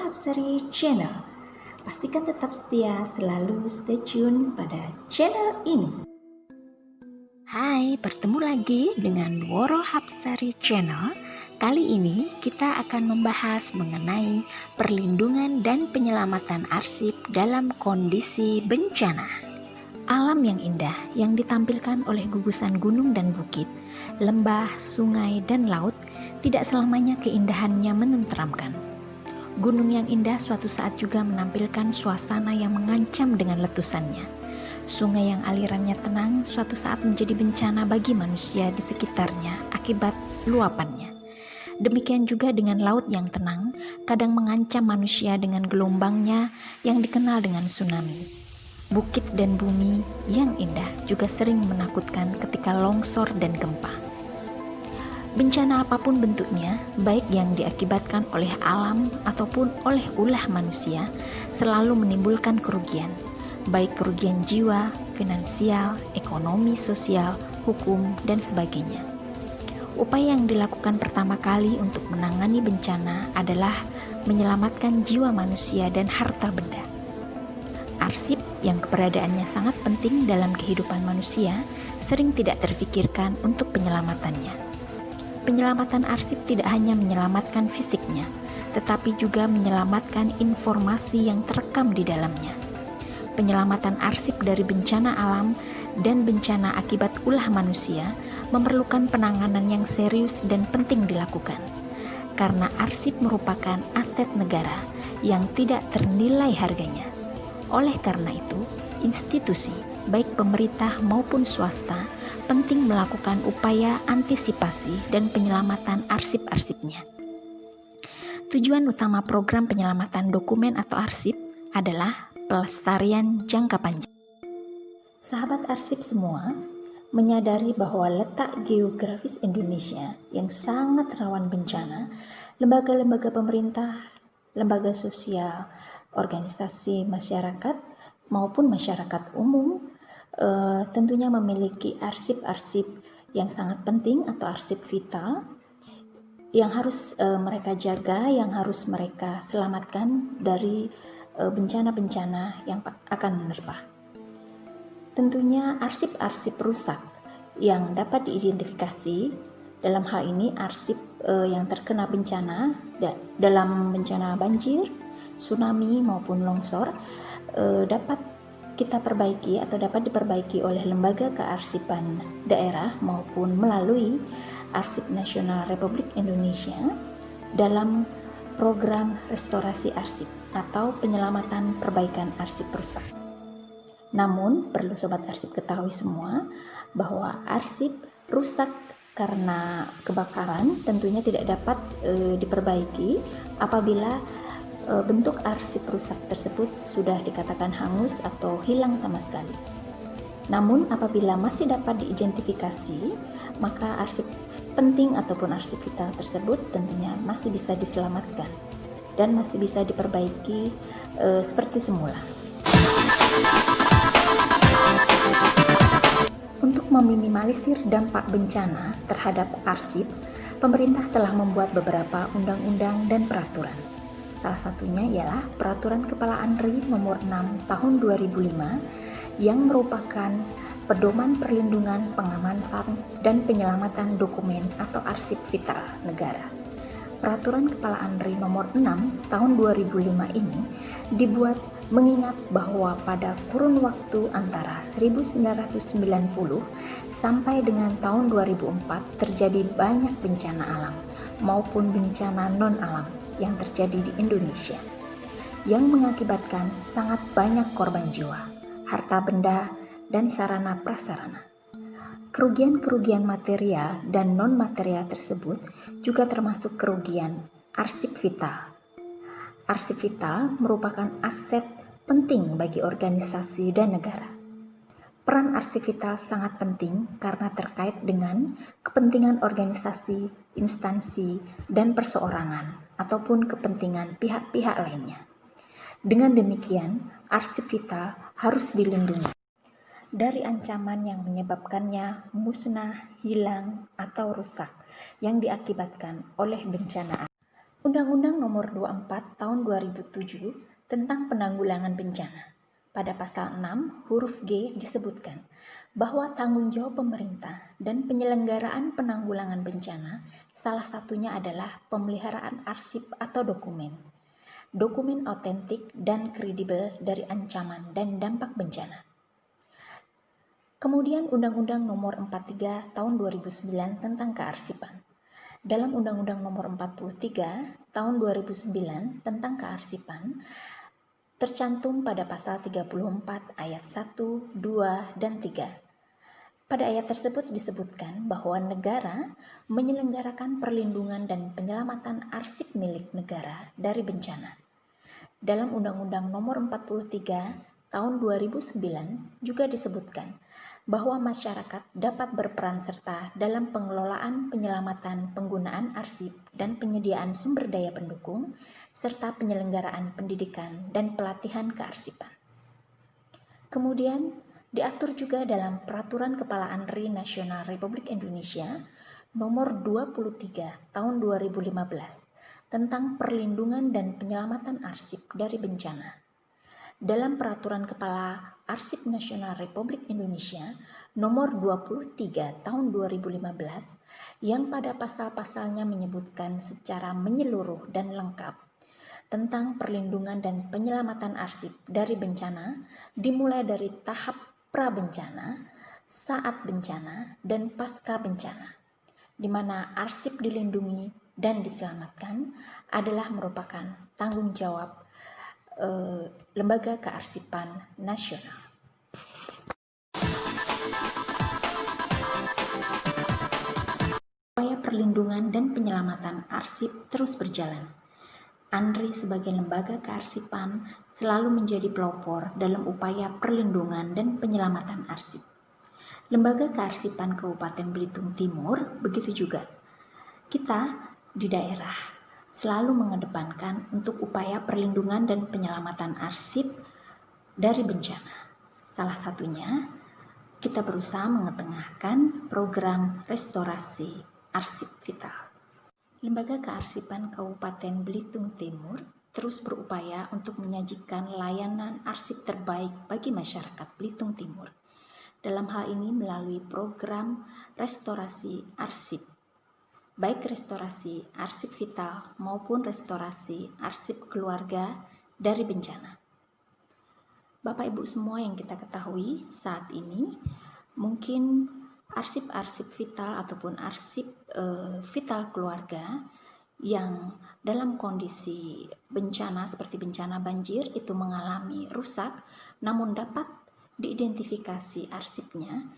Hapsari Channel. Pastikan tetap setia, selalu stay tune pada channel ini. Hai, bertemu lagi dengan Woro Hapsari Channel. Kali ini kita akan membahas mengenai perlindungan dan penyelamatan arsip dalam kondisi bencana. Alam yang indah yang ditampilkan oleh gugusan gunung dan bukit, lembah, sungai, dan laut tidak selamanya keindahannya menenteramkan. Gunung yang indah suatu saat juga menampilkan suasana yang mengancam dengan letusannya. Sungai yang alirannya tenang suatu saat menjadi bencana bagi manusia di sekitarnya akibat luapannya. Demikian juga dengan laut yang tenang, kadang mengancam manusia dengan gelombangnya yang dikenal dengan tsunami. Bukit dan bumi yang indah juga sering menakutkan ketika longsor dan gempa. Bencana apapun bentuknya, baik yang diakibatkan oleh alam ataupun oleh ulah manusia, selalu menimbulkan kerugian, baik kerugian jiwa, finansial, ekonomi, sosial, hukum, dan sebagainya. Upaya yang dilakukan pertama kali untuk menangani bencana adalah menyelamatkan jiwa manusia dan harta benda. Arsip yang keberadaannya sangat penting dalam kehidupan manusia sering tidak terfikirkan untuk penyelamatannya. Penyelamatan arsip tidak hanya menyelamatkan fisiknya, tetapi juga menyelamatkan informasi yang terekam di dalamnya. Penyelamatan arsip dari bencana alam dan bencana akibat ulah manusia memerlukan penanganan yang serius dan penting dilakukan, karena arsip merupakan aset negara yang tidak ternilai harganya. Oleh karena itu, institusi, baik pemerintah maupun swasta, penting melakukan upaya antisipasi dan penyelamatan arsip-arsipnya. Tujuan utama program penyelamatan dokumen atau arsip adalah pelestarian jangka panjang. Sahabat arsip semua, menyadari bahwa letak geografis Indonesia yang sangat rawan bencana, lembaga-lembaga pemerintah, lembaga sosial, organisasi masyarakat maupun masyarakat umum tentunya memiliki arsip-arsip yang sangat penting atau arsip vital yang harus mereka jaga, yang harus mereka selamatkan dari bencana-bencana yang akan menerpa. Tentunya arsip-arsip rusak yang dapat diidentifikasi, dalam hal ini arsip yang terkena bencana dalam bencana banjir, tsunami maupun longsor dapat kita perbaiki atau dapat diperbaiki oleh lembaga kearsipan daerah maupun melalui Arsip Nasional Republik Indonesia dalam program restorasi arsip atau penyelamatan perbaikan arsip rusak. Namun perlu sobat arsip ketahui semua bahwa arsip rusak karena kebakaran tentunya tidak dapat diperbaiki apabila bentuk arsip rusak tersebut sudah dikatakan hangus atau hilang sama sekali. Namun apabila masih dapat diidentifikasi, maka arsip penting ataupun arsip vital tersebut tentunya masih bisa diselamatkan dan masih bisa diperbaiki seperti semula. Untuk meminimalisir dampak bencana terhadap arsip, pemerintah telah membuat beberapa undang-undang dan peraturan. Salah satunya ialah Peraturan Kepala ANRI Nomor 6 Tahun 2005 yang merupakan pedoman perlindungan, pengamanan, dan penyelamatan dokumen atau arsip vital negara. Peraturan Kepala ANRI Nomor 6 Tahun 2005 ini dibuat mengingat bahwa pada kurun waktu antara 1990 sampai dengan tahun 2004 terjadi banyak bencana alam maupun bencana non-alam yang terjadi di Indonesia yang mengakibatkan sangat banyak korban jiwa, harta benda, dan sarana prasarana. Kerugian-kerugian material dan non-material tersebut juga termasuk kerugian arsip vital. Arsip vital merupakan aset penting bagi organisasi dan negara. Peran arsip vital sangat penting karena terkait dengan kepentingan organisasi, instansi, dan perseorangan, ataupun kepentingan pihak-pihak lainnya. Dengan demikian, arsip vital harus dilindungi dari ancaman yang menyebabkannya musnah, hilang, atau rusak yang diakibatkan oleh bencana. Undang-Undang Nomor 24 Tahun 2007 tentang Penanggulangan Bencana. Pada pasal 6 huruf G disebutkan bahwa tanggung jawab pemerintah dan penyelenggaraan penanggulangan bencana salah satunya adalah pemeliharaan arsip atau dokumen otentik dan kredibel dari ancaman dan dampak bencana. Kemudian Undang-Undang Nomor 43 Tahun 2009 tentang kearsipan. Dalam Undang-Undang Nomor 43 Tahun 2009 tentang kearsipan, tercantum pada pasal 34 ayat 1, 2, dan 3. Pada ayat tersebut disebutkan bahwa negara menyelenggarakan perlindungan dan penyelamatan arsip milik negara dari bencana. Dalam Undang-Undang Nomor 43 Tahun 2009 juga disebutkan bahwa masyarakat dapat berperan serta dalam pengelolaan penyelamatan penggunaan arsip dan penyediaan sumber daya pendukung, serta penyelenggaraan pendidikan dan pelatihan kearsipan. Kemudian, diatur juga dalam Peraturan Kepala ANRI Nasional Republik Indonesia Nomor 23 Tahun 2015 tentang perlindungan dan penyelamatan arsip dari bencana. Dalam Peraturan Kepala Arsip Nasional Republik Indonesia Nomor 23 Tahun 2015 yang pada pasal-pasalnya menyebutkan secara menyeluruh dan lengkap tentang perlindungan dan penyelamatan arsip dari bencana, dimulai dari tahap pra-bencana, saat bencana, dan pasca bencana, di mana arsip dilindungi dan diselamatkan adalah merupakan tanggung jawab Lembaga Kearsipan Nasional. Upaya perlindungan dan penyelamatan arsip terus berjalan. ANRI sebagai lembaga kearsipan selalu menjadi pelopor dalam upaya perlindungan dan penyelamatan arsip. Lembaga Kearsipan Kabupaten Belitung Timur begitu juga. Kita di daerah selalu mengedepankan untuk upaya perlindungan dan penyelamatan arsip dari bencana. Salah satunya, kita berusaha mengetengahkan program restorasi arsip vital. Lembaga Kearsipan Kabupaten Belitung Timur terus berupaya untuk menyajikan layanan arsip terbaik bagi masyarakat Belitung Timur. Dalam hal ini melalui program restorasi arsip, baik restorasi arsip vital maupun restorasi arsip keluarga dari bencana. Bapak Ibu semua yang kita ketahui saat ini, mungkin arsip-arsip vital ataupun arsip vital keluarga yang dalam kondisi bencana seperti bencana banjir itu mengalami rusak, namun dapat diidentifikasi arsipnya,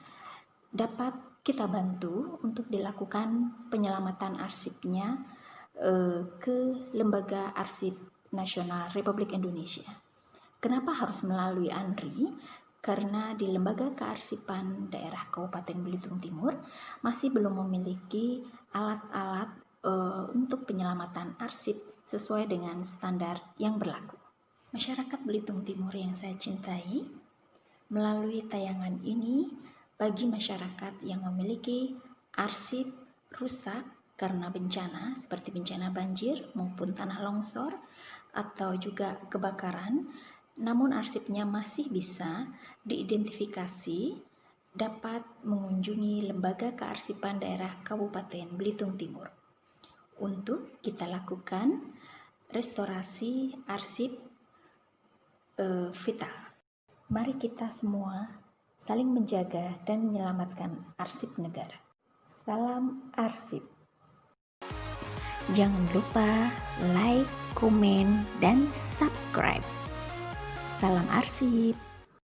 dapat kita bantu untuk dilakukan penyelamatan arsipnya ke Lembaga Arsip Nasional Republik Indonesia. Kenapa harus melalui ANRI? Karena di Lembaga Kearsipan Daerah Kabupaten Belitung Timur masih belum memiliki alat-alat untuk penyelamatan arsip sesuai dengan standar yang berlaku. Masyarakat Belitung Timur yang saya cintai, melalui tayangan ini, bagi masyarakat yang memiliki arsip rusak karena bencana seperti bencana banjir maupun tanah longsor atau juga kebakaran, namun arsipnya masih bisa diidentifikasi, dapat mengunjungi Lembaga Kearsipan Daerah Kabupaten Belitung Timur untuk kita lakukan restorasi arsip vital. Mari kita semua saling menjaga dan menyelamatkan arsip negara. Salam arsip. Jangan lupa like, komen, dan subscribe. Salam arsip.